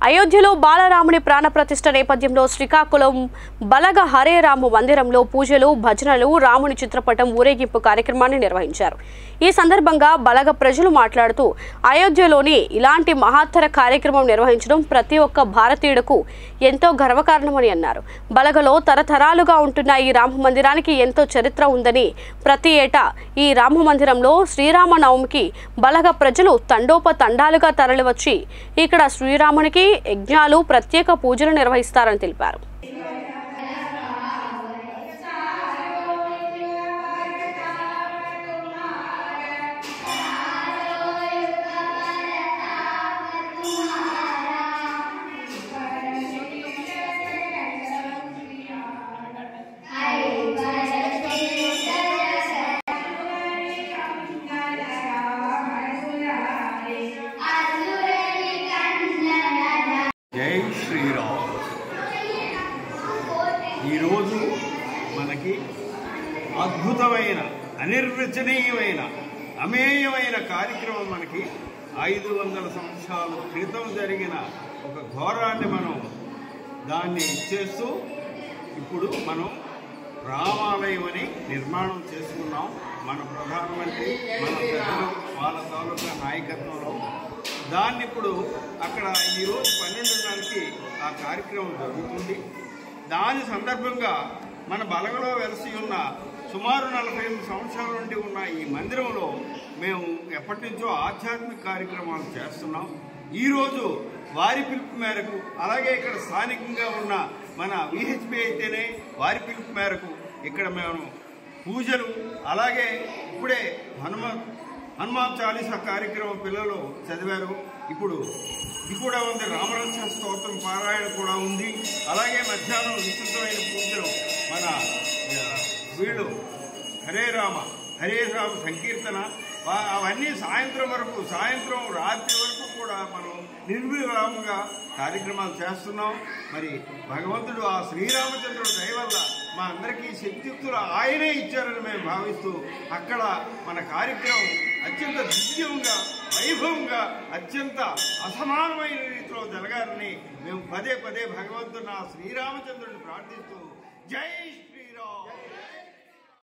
అయోధ్యలో బాలరాముని ప్రాణప్రతిష్ఠ నేపథ్యంలో శ్రీకాకుళం బలగ హరే రామ మందిరంలో పూజలు, భజనలు, రాముని చిత్రపటం ఊరేగింపు కార్యక్రమాన్ని నిర్వహించారు. ఈ సందర్భంగా బలగ ప్రజలు మాట్లాడుతూ అయోధ్యలోని ఇలాంటి మహత్తర కార్యక్రమం నిర్వహించడం ప్రతి ఒక్క భారతీయుడుకు ఎంతో గర్వకారణమని అన్నారు. బలగలో తరతరాలుగా ఉంటున్న ఈ రామ మందిరానికి ఎంతో చరిత్ర ఉందని, ప్రతి ఏటా ఈ రామ మందిరంలో శ్రీరామనవమికి బలగ ప్రజలు తండోపతండాలుగా తరలివచ్చి ఇక్కడ శ్రీరామునికి యజ్ఞాలు, ప్రత్యేక పూజలు నిర్వహిస్తారని తెలిపారు. జై శ్రీరామ్. ఈరోజు మనకి అద్భుతమైన, అనిర్వచనీయమైన, అమేయమైన కార్యక్రమం మనకి 500 సంవత్సరాల క్రితం జరిగిన ఒక ఘోరాన్ని మనం దాన్ని చేస్తూ ఇప్పుడు మనం రామాలయం అని నిర్మాణం చేసుకున్నాం. మన ప్రధానమంత్రి, మన పెద్దలు, వాళ్ళ తాలూకా నాయకత్వంలో దాన్ని ఇప్పుడు అక్కడ ఈరోజు 12:30కి ఆ కార్యక్రమం జరుగుతుంది. దాని సందర్భంగా మన బలగలో వెలసి ఉన్న సుమారు 45 సంవత్సరాల నుండి ఉన్న ఈ మందిరంలో మేము ఎప్పటి నుంచో ఆధ్యాత్మిక కార్యక్రమాలు చేస్తున్నాం. ఈరోజు వారి పిలుపు మేరకు, అలాగే ఇక్కడ స్థానికంగా ఉన్న మన విహెచ్పి అయితేనే వారి పిలుపు మేరకు ఇక్కడ మేము పూజలు, అలాగే ఇప్పుడే హనుమాన్ చాలీసా కార్యక్రమం పిల్లలు చదివారు. ఇప్పుడు ఇది కూడా ఉంది, రామరక్ష స్తోత్రం పారాయణ కూడా ఉంది. అలాగే మధ్యాహ్నం విస్తృతమైన పూజలు మన వీళ్ళు హరే రామ సంకీర్తన, అవన్నీ సాయంత్రం వరకు, రాత్రి వరకు కూడా మనం నిర్విరామంగా కార్యక్రమాలు చేస్తున్నాం. మరి భగవంతుడు ఆ శ్రీరామచంద్రుడు దయ వల్ల మా అందరికీ శక్తియుక్తులు ఆయనే ఇచ్చారని మేము భావిస్తూ అక్కడ మన కార్యక్రమం అత్యంత దివ్యంగా, వైభవంగా, అత్యంత అసమానమైన రీతిలో జరగాలని మేము పదే పదే భగవంతుడు ఆ శ్రీరామచంద్రుడిని ప్రార్థిస్తూ జై శ్రీరామ్.